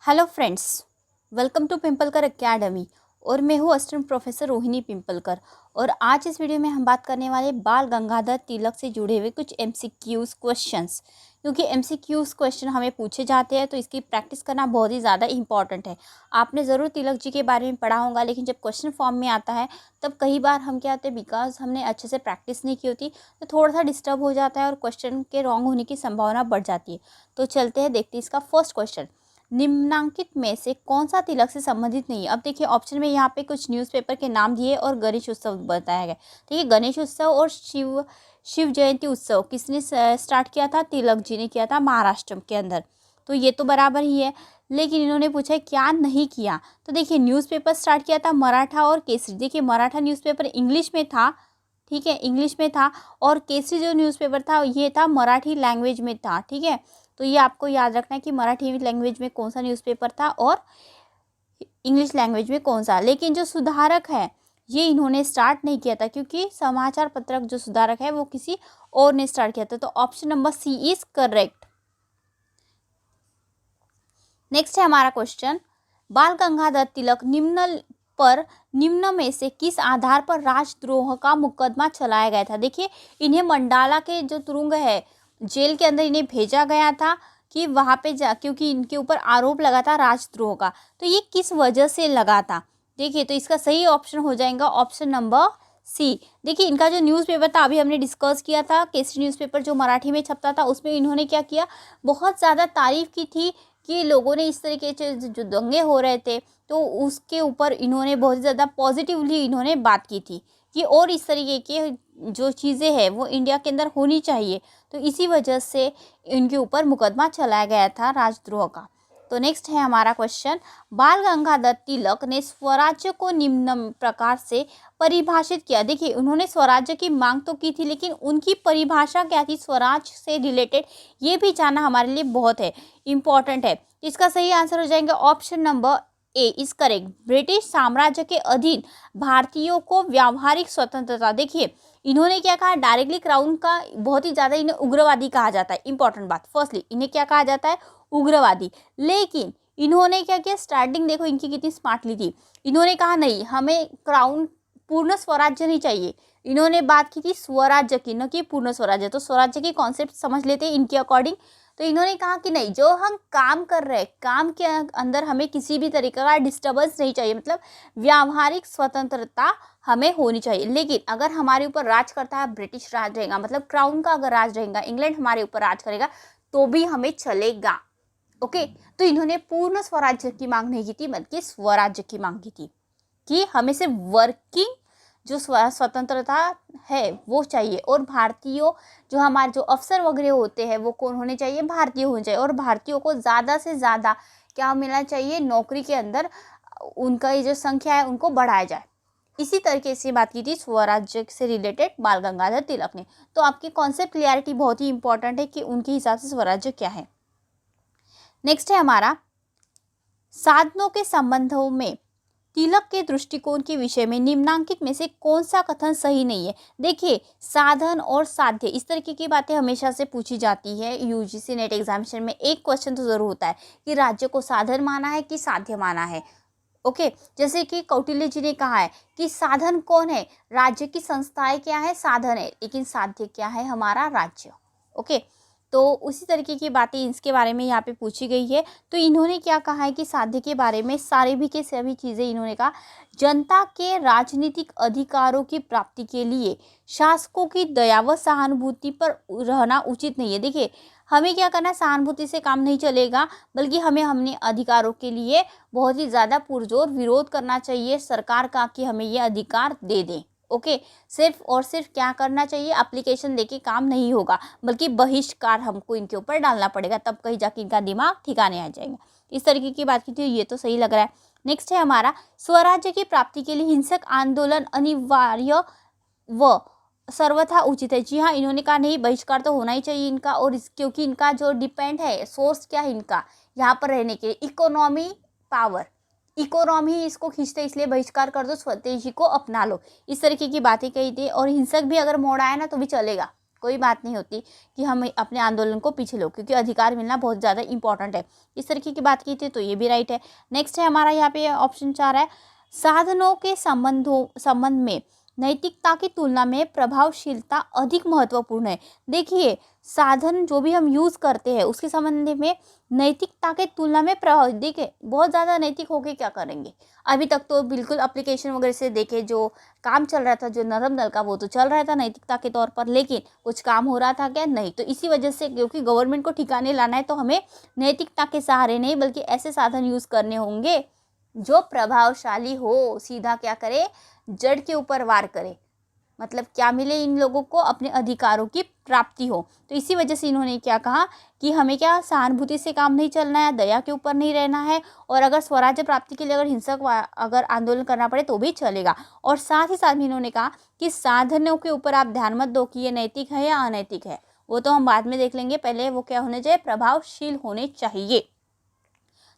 Hello friends, welcome to Pimpalkar academy. और मैं हूँ असिस्टेंट प्रोफेसर रोहिणी पिंपलकर। और आज इस वीडियो में हम बात करने वाले बाल गंगाधर तिलक से जुड़े हुए कुछ एमसीक्यूज क्वेश्चंस। क्योंकि एमसीक्यूज क्वेश्चन हमें पूछे जाते हैं तो इसकी प्रैक्टिस करना बहुत ही ज़्यादा इंपॉर्टेंट है। आपने ज़रूर तिलक जी के बारे में पढ़ा होगा, लेकिन जब क्वेश्चन फॉर्म में आता है तब कई बार हम क्या होते हैं, बिकॉज हमने अच्छे से प्रैक्टिस नहीं की होती तो थोड़ा सा डिस्टर्ब हो जाता है और क्वेश्चन के रॉन्ग होने की संभावना बढ़ जाती है। तो चलते हैं, देखते हैं इसका फर्स्ट क्वेश्चन। निम्नांकित में से कौन सा तिलक से संबंधित नहीं है? अब देखिए ऑप्शन में यहाँ पे कुछ न्यूज़पेपर के नाम दिए और गणेश उत्सव बताया गया। ठीक है, गणेश उत्सव और शिव जयंती उत्सव किसने स्टार्ट किया था? तिलक जी ने किया था महाराष्ट्र के अंदर। तो ये तो बराबर ही है, लेकिन इन्होंने पूछा क्या नहीं किया। तो देखिए न्यूज़पेपर स्टार्ट किया था मराठा और केसरी। देखिए मराठा न्यूज़पेपर इंग्लिश में था, ठीक है, इंग्लिश में था। और केसरी जो न्यूज़पेपर था ये था मराठी लैंग्वेज में था। ठीक है, तो ये आपको याद रखना है कि मराठी लैंग्वेज में कौन सा न्यूज़पेपर था और इंग्लिश लैंग्वेज में कौन सा। लेकिन जो सुधारक है ये इन्होंने स्टार्ट नहीं किया था, क्योंकि समाचार पत्रक जो सुधारक है वो किसी और ने स्टार्ट किया था। तो option number C is correct. Next है हमारा क्वेश्चन, बाल गंगाधर तिलक निम्न में से किस आधार पर राजद्रोह का मुकदमा चलाया गया था? देखिए इन्हें मंडाला के जो तुरुंग है, जेल के अंदर इन्हें भेजा गया था कि वहाँ पे क्योंकि इनके ऊपर आरोप लगा था राजद्रोह का। तो ये किस वजह से लगा था? देखिए तो इसका सही ऑप्शन हो जाएगा ऑप्शन नंबर सी। देखिए इनका जो न्यूज़पेपर था अभी हमने डिस्कस किया था, केसरी न्यूज़पेपर जो मराठी में छपता था, उसमें इन्होंने क्या किया, बहुत ज़्यादा तारीफ की थी कि लोगों ने इस तरीके से जो दंगे हो रहे थे तो उसके ऊपर इन्होंने बहुत ज़्यादा पॉजिटिवली इन्होंने बात की थी कि और इस तरीके के जो चीज़ें हैं वो इंडिया के अंदर होनी चाहिए। तो इसी वजह से इनके ऊपर मुकदमा चलाया गया था राजद्रोह का। तो नेक्स्ट है हमारा क्वेश्चन, बाल गंगाधर तिलक ने स्वराज्य को निम्न प्रकार से परिभाषित किया। देखिए उन्होंने स्वराज्य की मांग तो की थी, लेकिन उनकी परिभाषा क्या थी स्वराज से रिलेटेड, ये भी जानना हमारे लिए बहुत है इम्पॉर्टेंट है। इसका सही आंसर हो जाएगा option number A is correct. British साम्राज्य के अधीन भारतीयों को व्यावहारिक स्वतंत्रता। देखिए इन्होंने क्या कहा, डायरेक्टली क्राउन का बहुत ही ज़्यादा इन्हें उग्रवादी कहा जाता है। इंपॉर्टेंट बात, फर्स्टली इन्हें क्या कहा जाता है, उग्रवादी। लेकिन इन्होंने क्या किया, स्टार्टिंग देखो इनकी कितनी स्मार्टली थी। इन्होंने कहा नहीं, हमें क्राउन पूर्ण स्वराज्य नहीं चाहिए। इन्होंने बात की थी स्वराज्य की, न कि पूर्ण स्वराज्य। तो स्वराज्य की कॉन्सेप्ट समझ लेते हैं इनके अकॉर्डिंग। तो इन्होंने कहा कि नहीं, जो हम काम कर रहे हैं काम के अंदर हमें किसी भी तरीके का डिस्टर्बेंस नहीं चाहिए, मतलब व्यावहारिक स्वतंत्रता हमें होनी चाहिए। लेकिन अगर हमारे ऊपर राज करता है ब्रिटिश राज रहेगा, मतलब क्राउन का अगर राज रहेगा, इंग्लैंड हमारे ऊपर राज करेगा तो भी हमें चलेगा। ओके, तो इन्होंने पूर्ण स्वराज्य की मांग नहीं की थी, बल्कि स्वराज्य की मांग की थी कि हमें सिर्फ वर्किंग जो स्वतंत्रता है वो चाहिए। और भारतीयों जो हमारे जो अफसर वगैरह होते हैं वो कौन होने चाहिए, भारतीय होने चाहिए। और भारतीयों को ज़्यादा से ज़्यादा क्या मिलना चाहिए, नौकरी के अंदर उनका ये जो संख्या है उनको बढ़ाया जाए। इसी तरीके से बात की थी स्वराज्य से रिलेटेड बाल गंगाधर तिलक ने। तो आपकी कॉन्सेप्ट क्लियरिटी बहुत ही इंपॉर्टेंट है कि उनके हिसाब से स्वराज्य क्या है। नेक्स्ट है हमारा, साधनों के संबंधों में तिलक के दृष्टिकोण के विषय में निम्नांकित में से कौन सा कथन सही नहीं है? देखिए साधन और साध्य इस तरीके की बातें हमेशा से पूछी जाती है यूजीसी नेट एग्जामिनेशन में। एक क्वेश्चन तो जरूर होता है कि राज्य को साधन माना है कि साध्य माना है। ओके, जैसे कि कौटिल्य जी ने कहा है कि साधन कौन है, राज्य की संस्थाएं क्या है, साधन है, लेकिन साध्य क्या है, हमारा राज्य। ओके, तो उसी तरीके की बातें इसके बारे में यहाँ पे पूछी गई है। तो इन्होंने क्या कहा है कि साध्य के बारे में सारे भी के सभी चीज़ें इन्होंने कहा, जनता के राजनीतिक अधिकारों की प्राप्ति के लिए शासकों की दया व सहानुभूति पर रहना उचित नहीं है। देखिए हमें क्या करना है, सहानुभूति से काम नहीं चलेगा, बल्कि हमें अपने अधिकारों के लिए बहुत ही ज़्यादा पुरजोर विरोध करना चाहिए सरकार का कि हमें ये अधिकार दे दें। ओके, सिर्फ और सिर्फ क्या करना चाहिए, एप्लीकेशन देके काम नहीं होगा, बल्कि बहिष्कार हमको इनके ऊपर डालना पड़ेगा, तब कहीं जाके इनका दिमाग ठिकाने आ जाएगा। इस तरीके की बात की थी, ये तो सही लग रहा है। नेक्स्ट है हमारा, स्वराज्य की प्राप्ति के लिए हिंसक आंदोलन अनिवार्य व सर्वथा उचित है। जी हाँ, इन्होंने कहा नहीं, बहिष्कार तो होना ही चाहिए इनका। और क्योंकि इनका जो डिपेंड है सोर्स क्या है इनका यहाँ पर रहने के लिए, इकोनॉमी पावर, इकोनॉमी इसको खींचते, इसलिए बहिष्कार कर दो, स्वदेशी को अपना लो। इस तरीके की बातें कही थी। और हिंसक भी अगर मोड़ आए ना तो भी चलेगा, कोई बात नहीं होती कि हम अपने आंदोलन को पीछे लो, क्योंकि अधिकार मिलना बहुत ज़्यादा इंपॉर्टेंट है। इस तरीके की बात की थी तो ये भी राइट है। नेक्स्ट है हमारा यहाँ पे ऑप्शन 4 है, साधनों के संबंध में नैतिकता की तुलना में प्रभावशीलता अधिक महत्वपूर्ण है। देखिए, साधन जो भी हम यूज़ करते हैं उसके संबंध में नैतिकता के तुलना में प्रभाव, देखिए बहुत ज़्यादा नैतिक होके क्या करेंगे। अभी तक तो बिल्कुल एप्लीकेशन वगैरह से देखे जो काम चल रहा था, जो नरम दल का, वो तो चल रहा था नैतिकता के तौर पर, लेकिन कुछ काम हो रहा था क्या? नहीं। तो इसी वजह से, क्योंकि गवर्नमेंट को ठिकाने लाना है तो हमें नैतिकता के सहारे नहीं बल्कि ऐसे साधन यूज़ करने होंगे जो प्रभावशाली हो, सीधा क्या करे, जड़ के ऊपर वार करे। मतलब क्या मिले इन लोगों को? अपने अधिकारों की प्राप्ति हो। तो इसी वजह से इन्होंने क्या कहा कि हमें क्या सहानुभूति से काम नहीं चलना है, दया के ऊपर नहीं रहना है, और अगर स्वराज्य प्राप्ति के लिए अगर हिंसक अगर आंदोलन करना पड़े तो भी चलेगा। और साथ ही साथ में इन्होंने कहा कि साधनों के ऊपर आप ध्यान मत दो कि ये नैतिक है या अनैतिक है, वो तो हम बाद में देख लेंगे, पहले वो क्या होने चाहिए? प्रभावशील होने चाहिए।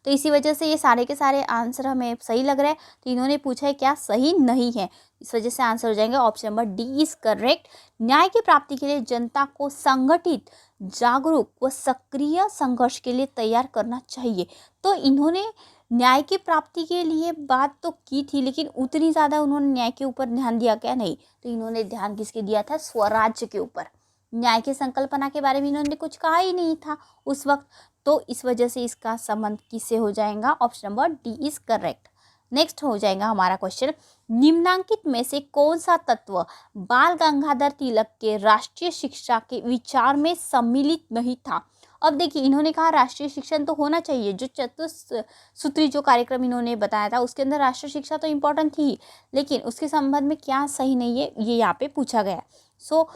तो इसी वजह से ये सारे के सारे आंसर हमें सही लग रहा है। तो इन्होंने पूछा है क्या सही नहीं है, इस वजह से आंसर हो जाएंगे option number D is correct. न्याय की प्राप्ति के लिए जनता को संगठित, जागरूक व सक्रिय संघर्ष के लिए तैयार करना चाहिए। तो इन्होंने न्याय की प्राप्ति के लिए बात तो की थी, लेकिन उतनी ज़्यादा उन्होंने न्याय के ऊपर ध्यान दिया क्या? नहीं। तो इन्होंने ध्यान किसके दिया था? स्वराज्य के ऊपर। न्याय की संकल्पना के बारे में इन्होंने कुछ कहा ही नहीं था उस वक्त। तो इस वजह से इसका संबंध किससे हो जाएगा? Option number D is correct. Next हो जाएगा हमारा क्वेश्चन, निम्नांकित में से कौन सा तत्व बाल गंगाधर तिलक के राष्ट्रीय शिक्षा के विचार में सम्मिलित नहीं था? अब देखिए, इन्होंने कहा राष्ट्रीय शिक्षण तो होना चाहिए, जो चतुसूत्री जो कार्यक्रम इन्होंने बताया था उसके अंदर राष्ट्रीय शिक्षा तो इम्पोर्टेंट थी, लेकिन उसके संबंध में क्या सही नहीं है ये यहाँ पे पूछा गया। सो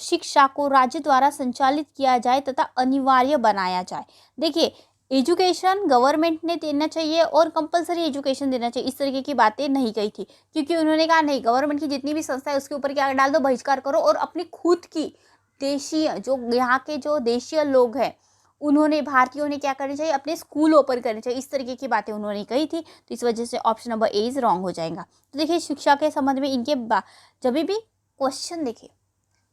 शिक्षा को राज्य द्वारा संचालित किया जाए तथा अनिवार्य बनाया जाए। देखिए, एजुकेशन गवर्नमेंट ने देना चाहिए और कंपलसरी एजुकेशन देना चाहिए, इस तरीके की बातें नहीं कही थी, क्योंकि उन्होंने कहा नहीं, गवर्नमेंट की जितनी भी संस्था है उसके ऊपर क्या डाल दो? बहिष्कार करो, और अपनी खुद की देशीय, जो यहाँ के जो देशीय लोग हैं उन्होंने, भारतीयों ने क्या करनी चाहिए? अपने स्कूल ओपन करने चाहिए, इस तरीके की बातें उन्होंने कही थी। तो इस वजह से option number A is wrong हो जाएगा। तो देखिए, शिक्षा के संबंध में इनके जब भी क्वेश्चन देखिए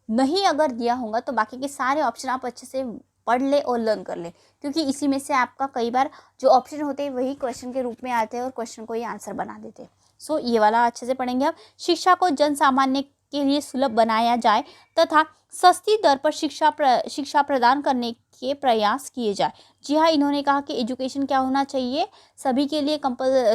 नहीं अगर दिया होगा तो बाकी के सारे ऑप्शन आप अच्छे से पढ़ ले और लर्न कर ले, क्योंकि इसी में से आपका कई बार जो ऑप्शन होते हैं वही क्वेश्चन के रूप में आते हैं और क्वेश्चन को ये आंसर बना देते हैं। सो ये वाला अच्छे से पढ़ेंगे आप। शिक्षा को जन सामान्य के लिए सुलभ बनाया जाए तथा सस्ती दर पर शिक्षा प्रदान करने के प्रयास किए जाए। जी हाँ, इन्होंने कहा कि एजुकेशन क्या होना चाहिए? सभी के लिए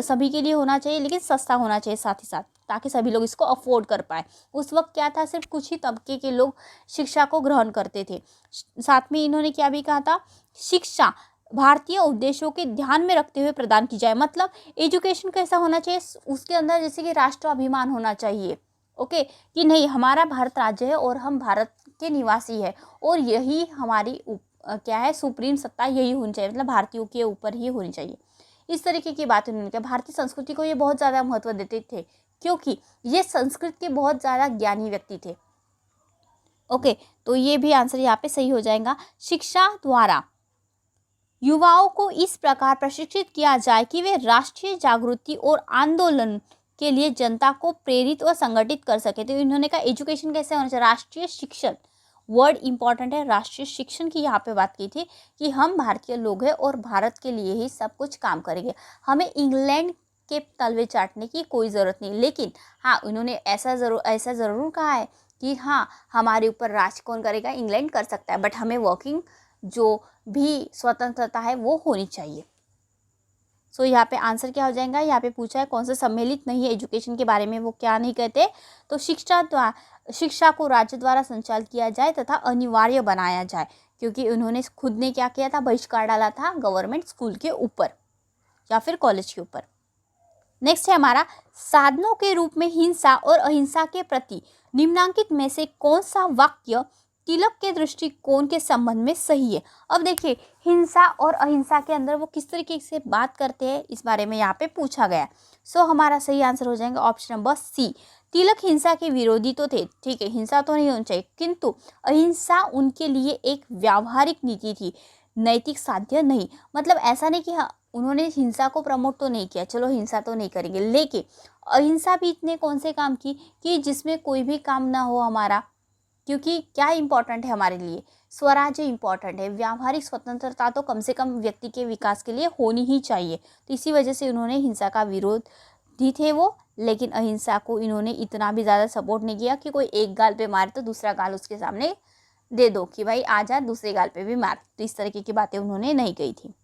सभी के लिए होना चाहिए, लेकिन सस्ता होना चाहिए साथ ही साथ, ताकि सभी लोग इसको अफोर्ड कर पाए। उस वक्त क्या था? सिर्फ कुछ ही तबके के लोग शिक्षा को ग्रहण करते थे। साथ में इन्होंने क्या भी कहा था? शिक्षा भारतीय उद्देश्यों के ध्यान में रखते हुए प्रदान की जाए। मतलब एजुकेशन कैसा होना चाहिए? उसके अंदर जैसे कि राष्ट्र अभिमान होना चाहिए, ओके, कि नहीं, हमारा भारत राज्य है और हम भारत के निवासी है, और यही हमारी क्या है? सुप्रीम सत्ता यही होनी चाहिए, मतलब भारतीयों के ऊपर ही होनी चाहिए। इस तरीके की बात उन्होंने कहा। भारतीय संस्कृति को ये बहुत ज़्यादा महत्व देते थे, क्योंकि ये संस्कृत के बहुत ज़्यादा ज्ञानी व्यक्ति थे। ओके, तो ये भी आंसर यहाँ पे सही हो जाएगा। शिक्षा द्वारा युवाओं को इस प्रकार प्रशिक्षित किया जाए कि वे राष्ट्रीय जागृति और आंदोलन के लिए जनता को प्रेरित और संगठित कर सके। तो इन्होंने कहा एजुकेशन कैसे होना चाहिए? राष्ट्रीय शिक्षण, वर्ड इंपॉर्टेंट है, राष्ट्रीय शिक्षण की यहाँ पे बात की थी कि हम भारतीय लोग हैं और भारत के लिए ही सब कुछ काम करेंगे, हमें इंग्लैंड के तलवे चाटने की कोई ज़रूरत नहीं। लेकिन हाँ, उन्होंने ऐसा ज़रूर कहा है कि हाँ, हमारे ऊपर राज कौन करेगा? इंग्लैंड कर सकता है, बट हमें वर्किंग जो भी स्वतंत्रता है वो होनी चाहिए। सो यहाँ पे आंसर क्या हो जाएगा? यहाँ पे पूछा है कौन सा सम्मिलित नहीं है एजुकेशन के बारे में, वो क्या नहीं कहते? तो शिक्षा को राज्य द्वारा संचालित किया जाए तथा अनिवार्य बनाया जाए, क्योंकि उन्होंने खुद ने क्या किया था? बहिष्कार डाला था गवर्नमेंट स्कूल के ऊपर या फिर कॉलेज के ऊपर। नेक्स्ट है हमारा, साधनों के रूप में हिंसा और अहिंसा के प्रति निम्नांकित में से कौन सा वाक्य तिलक के दृष्टिकोण के संबंध में सही है? अब देखिए, हिंसा और अहिंसा के अंदर वो किस तरीके से बात करते हैं इस बारे में यहाँ पे पूछा गया। सो हमारा सही आंसर हो जाएगा ऑप्शन नंबर सी। तिलक हिंसा के विरोधी तो थे, ठीक है, हिंसा तो नहीं होनी चाहिए, किंतु अहिंसा उनके लिए एक व्यावहारिक नीति थी, नैतिक साध्य नहीं। मतलब ऐसा नहीं कि हाँ, उन्होंने हिंसा को प्रमोट तो नहीं किया, चलो हिंसा तो नहीं करेंगे, लेकिन अहिंसा भी इतने कौन से काम की कि जिसमें कोई भी काम ना हो हमारा क्योंकि क्या इंपॉर्टेंट है हमारे लिए, स्वराज्य इंपॉर्टेंट है, व्यावहारिक स्वतंत्रता तो कम से कम व्यक्ति के विकास के लिए होनी ही चाहिए। तो इसी वजह से उन्होंने हिंसा का विरोधी थे वो, लेकिन अहिंसा को इन्होंने इतना भी ज़्यादा सपोर्ट नहीं किया कि कोई एक गाल पे मारे तो दूसरा गाल उसके सामने दे दो कि भाई आ जा, दूसरे गाल पे भी मार। तो इस तरीके की बातें उन्होंने नहीं कही थी।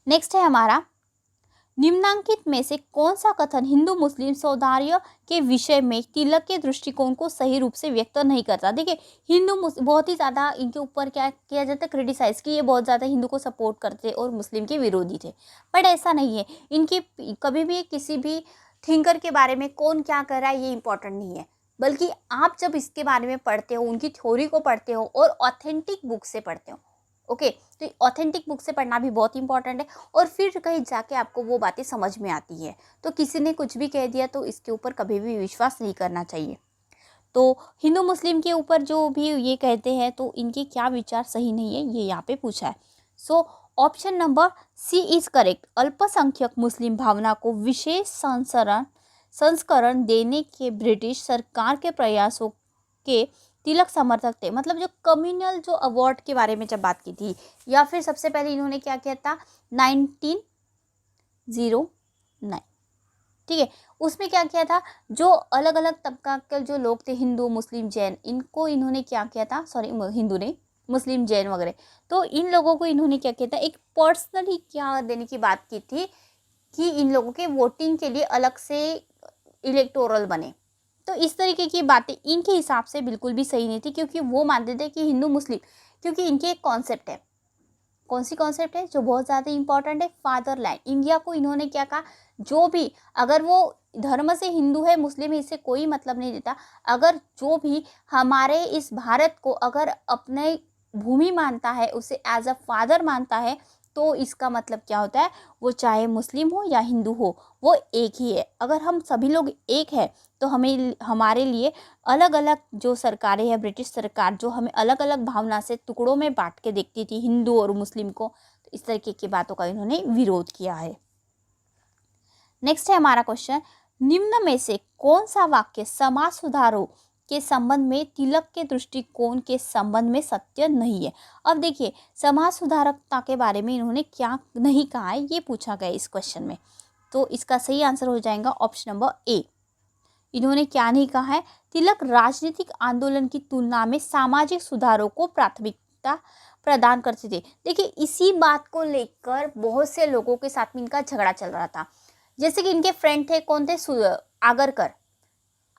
नेक्स्ट है हमारा, निम्नांकित में से कौन सा कथन हिंदू मुस्लिम सौहार्द के विषय में तिलक के दृष्टिकोण को सही रूप से व्यक्त नहीं करता। देखिए हिंदू बहुत ही ज़्यादा इनके ऊपर क्या किया जाता है, क्रिटिसाइज कि ये बहुत ज़्यादा हिंदू को सपोर्ट करते और मुस्लिम के विरोधी थे, बट ऐसा नहीं है। इनकी कभी भी किसी भी थिंकर के बारे में कौन क्या कर रहा है ये इंपॉर्टेंट नहीं है, बल्कि आप जब इसके बारे में पढ़ते हो, उनकी थ्योरी को पढ़ते हो और ऑथेंटिक बुक से पढ़ते हो, ओके, तो ऑथेंटिक बुक से पढ़ना भी बहुत इंपॉर्टेंट है, और फिर कहीं जाके आपको वो बातें समझ में आती है। तो किसी ने कुछ भी कह दिया तो इसके ऊपर कभी भी विश्वास नहीं करना चाहिए। तो हिंदू मुस्लिम के ऊपर जो भी ये कहते हैं तो इनके क्या विचार सही नहीं है ये यहाँ पे पूछा है। So option number C is correct. अल्पसंख्यक मुस्लिम भावना को विशेष संस्करण देने के ब्रिटिश सरकार के प्रयासों के तिलक समर्थक थे। मतलब जो कम्युनल जो अवार्ड के बारे में जब बात की थी, या फिर सबसे पहले इन्होंने क्या किया था 1909, ठीक है, उसमें क्या किया था, जो अलग अलग तबका के जो लोग थे, हिंदू मुस्लिम जैन, इनको इन्होंने क्या किया था, सॉरी हिंदू नहीं, मुस्लिम जैन वगैरह, तो इन लोगों को इन्होंने क्या किया था, एक पर्सनली क्या देने की बात की थी कि इन लोगों के वोटिंग के लिए अलग से इलेक्टोरल बने। तो इस तरीके की बातें इनके हिसाब से बिल्कुल भी सही नहीं थी, क्योंकि वो मानते थे कि हिंदू मुस्लिम, क्योंकि इनके एक कॉन्सेप्ट है, कौन सी कॉन्सेप्ट है जो बहुत ज़्यादा इंपॉर्टेंट है, फादरलैंड। इंडिया को इन्होंने क्या कहा, जो भी अगर वो धर्म से हिंदू है मुस्लिम है इससे कोई मतलब नहीं देता, अगर जो भी हमारे इस भारत को अगर अपने भूमि मानता है, उसे एज अ फादर मानता है, तो इसका मतलब क्या होता है, वो चाहे मुस्लिम हो या हिंदू हो वो एक ही है। अगर हम सभी लोग एक हैं तो हमें हमारे लिए अलग अलग जो सरकारें हैं, ब्रिटिश सरकार जो हमें अलग अलग भावना से टुकड़ों में बांट के देखती थी हिंदू और मुस्लिम को, तो इस तरीके की बातों का इन्होंने विरोध किया है। नेक्स्ट है हमारा क्वेश्चन, निम्न में से कौन सा वाक्य समाज सुधारों के संबंध में तिलक के दृष्टिकोण के संबंध में सत्य नहीं है। अब देखिए समाज सुधारकता के बारे में इन्होंने क्या नहीं कहा है ये पूछा गया इस क्वेश्चन में, तो इसका सही आंसर हो जाएगा ऑप्शन नंबर ए। इन्होंने क्या नहीं कहा है, तिलक राजनीतिक आंदोलन की तुलना में सामाजिक सुधारों को प्राथमिकता प्रदान करते थे। देखिए इसी बात को लेकर बहुत से लोगों के साथ में इनका झगड़ा चल रहा था। जैसे कि इनके फ्रेंड थे, कौन थे,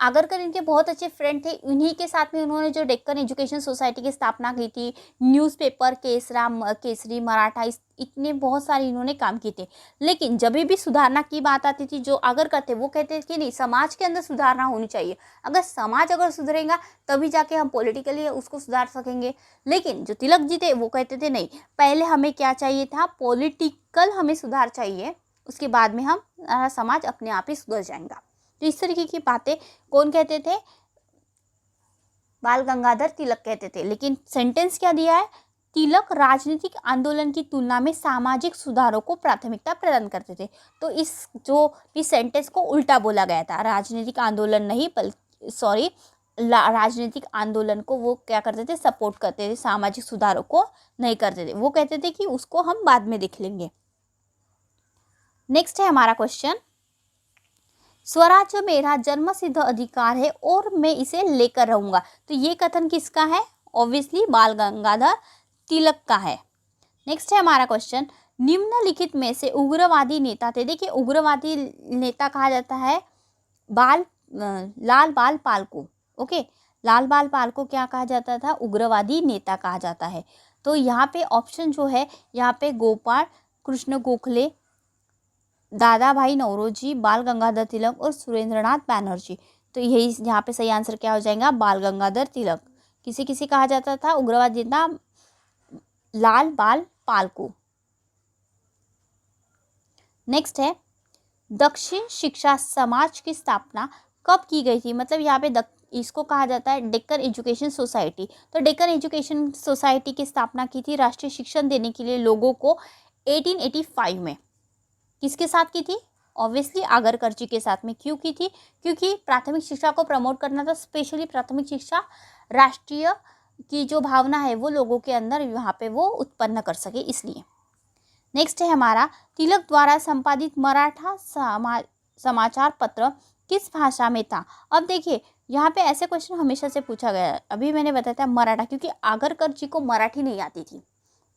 आगरकर इनके बहुत अच्छे फ्रेंड थे। उन्हीं के साथ में उन्होंने जो डेक्कन एजुकेशन सोसाइटी की स्थापना की थी, न्यूज़पेपर केसरी मराठा, इतने बहुत सारे इन्होंने काम किए थे। लेकिन जब भी सुधारना की बात आती थी, जो आगरकर थे वो कहते थे कि नहीं, समाज के अंदर सुधारना होनी चाहिए, अगर समाज अगर सुधरेगा तभी जाके हम पॉलिटिकली उसको सुधार सकेंगे। लेकिन जो तिलक जी थे वो कहते थे नहीं, पहले हमें क्या चाहिए था, पॉलिटिकल हमें सुधार चाहिए, उसके बाद में हम समाज अपने आप ही सुधर जाएगा। तो इस तरीके की बातें कौन कहते थे, बाल गंगाधर तिलक कहते थे। लेकिन सेंटेंस क्या दिया है, तिलक राजनीतिक आंदोलन की तुलना में सामाजिक सुधारों को प्राथमिकता प्रदान करते थे। तो इस सेंटेंस को उल्टा बोला गया था, राजनीतिक आंदोलन नहीं बल्कि राजनीतिक आंदोलन को वो क्या करते थे, सपोर्ट करते थे, सामाजिक सुधारों को नहीं करते थे। वो कहते थे कि उसको हम बाद में देख लेंगे। नेक्स्ट है हमारा क्वेश्चन, स्वराज्य मेरा जन्मसिद्ध अधिकार है और मैं इसे लेकर रहूंगा। तो ये कथन किसका है, ऑब्वियसली बाल गंगाधर तिलक का है। नेक्स्ट है हमारा क्वेश्चन, निम्नलिखित में से उग्रवादी नेता थे। देखिए उग्रवादी नेता कहा जाता है लाल बाल पाल को। ओके, लाल बाल पाल को क्या कहा जाता था, उग्रवादी नेता कहा जाता है। तो यहाँ पे ऑप्शन जो है, यहाँ पे गोपाल कृष्ण गोखले, दादा भाई नौरोजी, बाल गंगाधर तिलक और सुरेंद्रनाथ बैनर्जी। तो यही यहाँ पे सही आंसर क्या हो जाएगा, बाल गंगाधर तिलक। किसी किसी कहा जाता था उग्रवादी नेता लाल बाल पाल को। नेक्स्ट है, दक्षिण शिक्षा समाज की स्थापना कब की गई थी। मतलब यहाँ पे इसको कहा जाता है डेक्कन एजुकेशन सोसाइटी। तो डेक्कन एजुकेशन सोसाइटी की स्थापना की थी राष्ट्रीय शिक्षण देने के लिए लोगों को 1885 में। किसके साथ की थी, ऑब्वियसली आगरकर जी के साथ में। क्यों की थी, क्योंकि प्राथमिक शिक्षा को प्रमोट करना था, स्पेशली प्राथमिक शिक्षा राष्ट्रीय की जो भावना है वो लोगों के अंदर वहाँ पे वो उत्पन्न कर सके, इसलिए। नेक्स्ट है हमारा, तिलक द्वारा संपादित मराठा समाचार पत्र किस भाषा में था। अब देखिए यहाँ पे ऐसे क्वेश्चन हमेशा से पूछा गया है। अभी मैंने बताया था मराठा, क्योंकि आगरकर जी को मराठी नहीं आती थी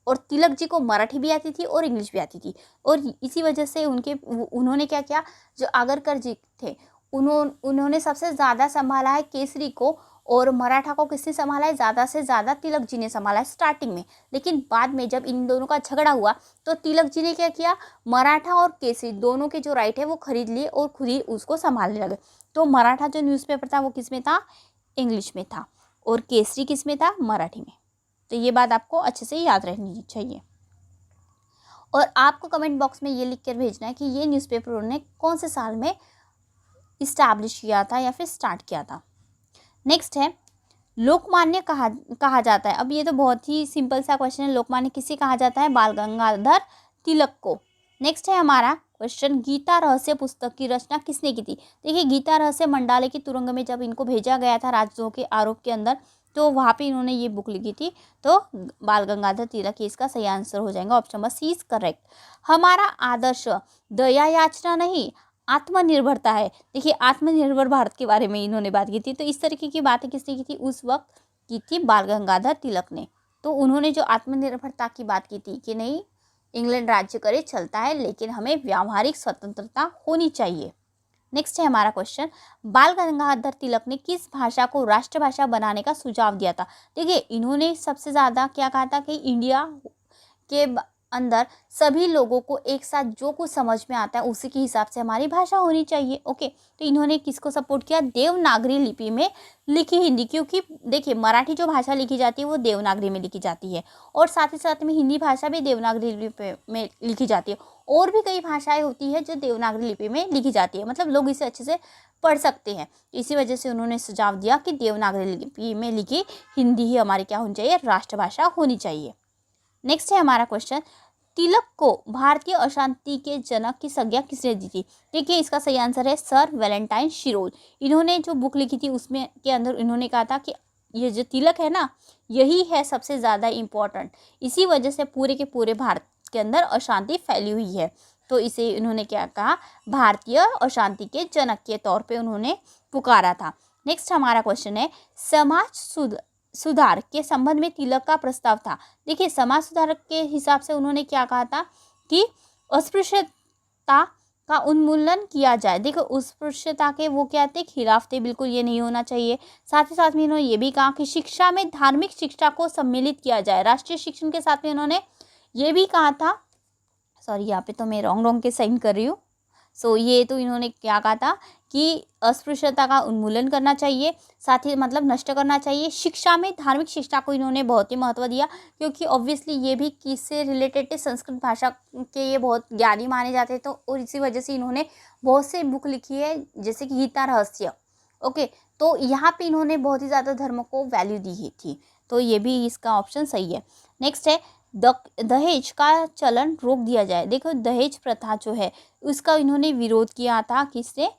और तिलक जी को मराठी भी आती थी और इंग्लिश भी आती थी, और इसी वजह से उन्होंने क्या किया, जो आगरकर जी थे उन्होंने सबसे ज़्यादा संभाला है केसरी को, और मराठा को किसने संभाला है, ज़्यादा से ज़्यादा तिलक जी ने संभाला है स्टार्टिंग में। लेकिन बाद में जब इन दोनों का झगड़ा हुआ तो तिलक जी ने क्या किया, मराठा और केसरी दोनों के जो राइट है वो खरीद लिए और खुद ही उसको संभालने लगे। तो मराठा जो न्यूज़पेपर था वो किस में था, इंग्लिश में था, और केसरी किस में था, मराठी में। तो ये बात आपको अच्छे से याद रहनी चाहिए। और आपको कमेंट बॉक्स में ये लिख कर भेजना है कि ये न्यूज़पेपर उन्होंने कौन से साल में इस्टेब्लिश किया था या फिर स्टार्ट किया था। नेक्स्ट है, लोकमान्य कहा जाता है। अब ये तो बहुत ही सिंपल सा क्वेश्चन है, लोकमान्य किसे कहा जाता है, बाल गंगाधर तिलक को। नेक्स्ट है हमारा क्वेश्चन, गीता रहस्य पुस्तक की रचना किसने की थी। देखिए गीता रहस्य मंडाले की तुरंग में जब इनको भेजा गया था राजद्रोह के आरोप के अंदर, तो वहाँ पे इन्होंने ये बुक लिखी थी। तो बाल गंगाधर तिलक ही इसका सही आंसर हो जाएगा, option number C is correct. हमारा आदर्श दया याचना नहीं आत्मनिर्भरता है। देखिए आत्मनिर्भर भारत के बारे में इन्होंने बात की थी, तो इस तरीके की बातें किसने की थी, उस वक्त की थी बाल गंगाधर तिलक ने। तो उन्होंने जो आत्मनिर्भरता की बात की थी कि नहीं इंग्लैंड राज्य करे चलता है, लेकिन हमें व्यावहारिक स्वतंत्रता होनी चाहिए। नेक्स्ट है हमारा क्वेश्चन, बाल गंगाधर तिलक ने किस भाषा को राष्ट्रभाषा बनाने का सुझाव दिया था। देखिए इन्होंने सबसे ज़्यादा क्या कहा था कि इंडिया के अंदर सभी लोगों को एक साथ जो कुछ समझ में आता है उसी के हिसाब से हमारी भाषा होनी चाहिए। ओके, तो इन्होंने किसको सपोर्ट किया, देवनागरी लिपि में लिखी हिंदी, क्योंकि देखिए मराठी जो भाषा लिखी जाती है वो देवनागरी में लिखी जाती है, और साथ ही साथ में हिंदी भाषा भी देवनागरी लिपि में लिखी जाती है, और भी कई भाषाएं होती है जो देवनागरी लिपि में लिखी जाती है, मतलब लोग इसे अच्छे से पढ़ सकते हैं। इसी वजह से उन्होंने सुझाव दिया कि देवनागरी लिपि में लिखी हिंदी ही हमारी क्या होनी चाहिए, राष्ट्रभाषा होनी चाहिए। नेक्स्ट है हमारा क्वेश्चन, तिलक को भारतीय अशांति के जनक की संज्ञा किसने दी थी। देखिए इसका सही आंसर है सर वैलेंटाइन शिरोल। इन्होंने जो बुक लिखी थी उसमें के अंदर इन्होंने कहा था कि ये जो तिलक है ना यही है सबसे ज़्यादा इम्पोर्टेंट, इसी वजह से पूरे के पूरे भारत के अंदर अशांति फैली हुई है। तो इसे इन्होंने क्या कहा, भारतीय अशांति के जनक के तौर पे उन्होंने पुकारा था। नेक्स्ट हमारा क्वेश्चन है, समाज सुधार के संबंध में तिलक का प्रस्ताव था। देखिए समाज सुधार के हिसाब से उन्होंने क्या कहा था कि अस्पृश्यता का उन्मूलन किया जाए। देखो अस्पृश्यता के वो क्या थे, खिलाफ थे, बिल्कुल ये नहीं होना चाहिए। साथ ही साथ में इन्होंने ये भी कहा कि शिक्षा में धार्मिक शिक्षा को सम्मिलित किया जाए। राष्ट्रीय शिक्षण के साथ में इन्होंने ये भी कहा था, सॉरी यहाँ पे तो मैं रॉन्ग के साइन कर रही हूँ। सो ये तो इन्होंने क्या कहा था कि अस्पृश्यता का उन्मूलन करना चाहिए, साथ ही मतलब नष्ट करना चाहिए। शिक्षा में धार्मिक शिक्षा को इन्होंने बहुत ही महत्व दिया, क्योंकि ऑब्वियसली ये भी किससे रिलेटेड है, संस्कृत भाषा के ये बहुत ज्ञानी माने जाते तो, और इसी वजह से इन्होंने बहुत से बुक लिखी है जैसे कि गीता रहस्य। ओके, तो यहाँ पे इन्होंने बहुत ही ज़्यादा धर्म को वैल्यू दी थी, तो ये भी इसका ऑप्शन सही है। नेक्स्ट है, दहेज का चलन रोक दिया जाए। देखो दहेज प्रथा जो है उसका इन्होंने विरोध किया था, किसने,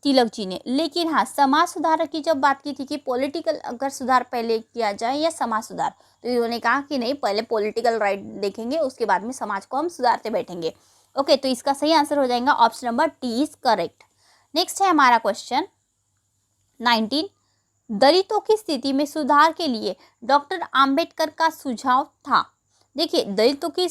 तिलक जी ने। लेकिन हाँ समाज सुधार की जब बात की थी कि पॉलिटिकल अगर सुधार पहले किया जाए या समाज सुधार, तो इन्होंने कहा कि नहीं पहले पॉलिटिकल राइट देखेंगे उसके बाद में समाज को हम सुधारते बैठेंगे। ओके, तो इसका सही आंसर हो जाएगा option number D is correct. Next है हमारा क्वेश्चन 19, दलितों की स्थिति में सुधार के लिए डॉक्टर आम्बेडकर का सुझाव था। देखिए दलितों की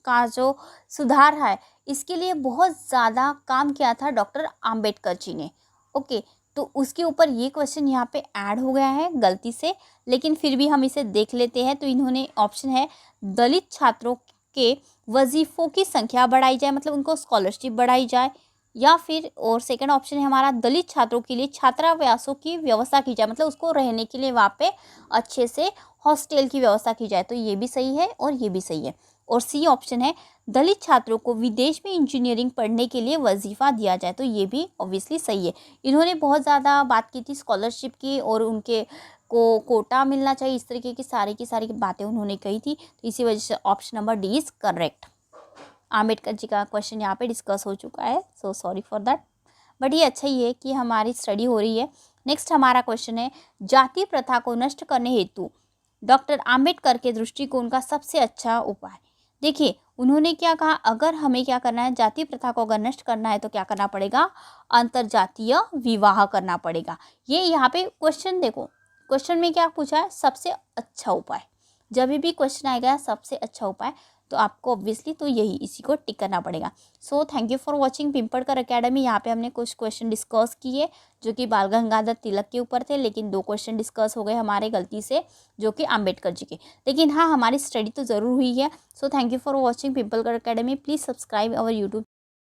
का जो सुधार है इसके लिए बहुत ज़्यादा काम किया था डॉक्टर आम्बेडकर जी ने। ओके, तो उसके ऊपर ये क्वेश्चन यहाँ पे ऐड हो गया है गलती से, लेकिन फिर भी हम इसे देख लेते हैं। तो इन्होंने ऑप्शन है, दलित छात्रों के वजीफ़ों की संख्या बढ़ाई जाए, मतलब उनको स्कॉलरशिप बढ़ाई जाए, या फिर और सेकंड ऑप्शन है हमारा, दलित छात्रों के लिए छात्रावासों की व्यवस्था की जाए, मतलब उसको रहने के लिए वहाँ पे अच्छे से हॉस्टल की व्यवस्था की जाए। तो ये भी सही है और ये भी सही है। और सी ऑप्शन है, दलित छात्रों को विदेश में इंजीनियरिंग पढ़ने के लिए वजीफ़ा दिया जाए। तो ये भी ऑब्वियसली सही है। इन्होंने बहुत ज़्यादा बात की थी स्कॉलरशिप की, और उनके को कोटा मिलना चाहिए, इस तरीके की सारी बातें उन्होंने कही थी। तो इसी वजह से option number D is correct. Ambedkar ji का क्वेश्चन यहाँ पे डिस्कस हो चुका है, so sorry for that, but ये अच्छा ही है कि हमारी स्टडी हो रही है। नेक्स्ट हमारा क्वेश्चन है, जाति प्रथा को नष्ट करने हेतु डॉक्टर आम्बेडकर के दृष्टिकोण का सबसे अच्छा उपाय। देखिए उन्होंने क्या कहा, अगर हमें क्या करना है, जाति प्रथा को अगर नष्ट करना है तो क्या करना पड़ेगा, अंतरजातीय विवाह करना पड़ेगा। ये यहाँ पे क्वेश्चन देखो, क्वेश्चन में क्या पूछा है, सबसे अच्छा उपाय। जब भी क्वेश्चन आएगा सबसे अच्छा उपाय, तो आपको ऑब्वियसली तो यही इसी को टिक करना पड़ेगा। So thank you for watching Pimpalkar academy. यहाँ पे हमने कुछ क्वेश्चन डिस्कस किए जो कि बाल गंगाधर तिलक के ऊपर थे, लेकिन 2 क्वेश्चन डिस्कस हो गए हमारे गलती से, जो कि अम्बेडकर जी के। लेकिन हाँ, हमारी स्टडी तो ज़रूर हुई है। So thank you for watching Pimpalkar academy. Please subscribe our YouTube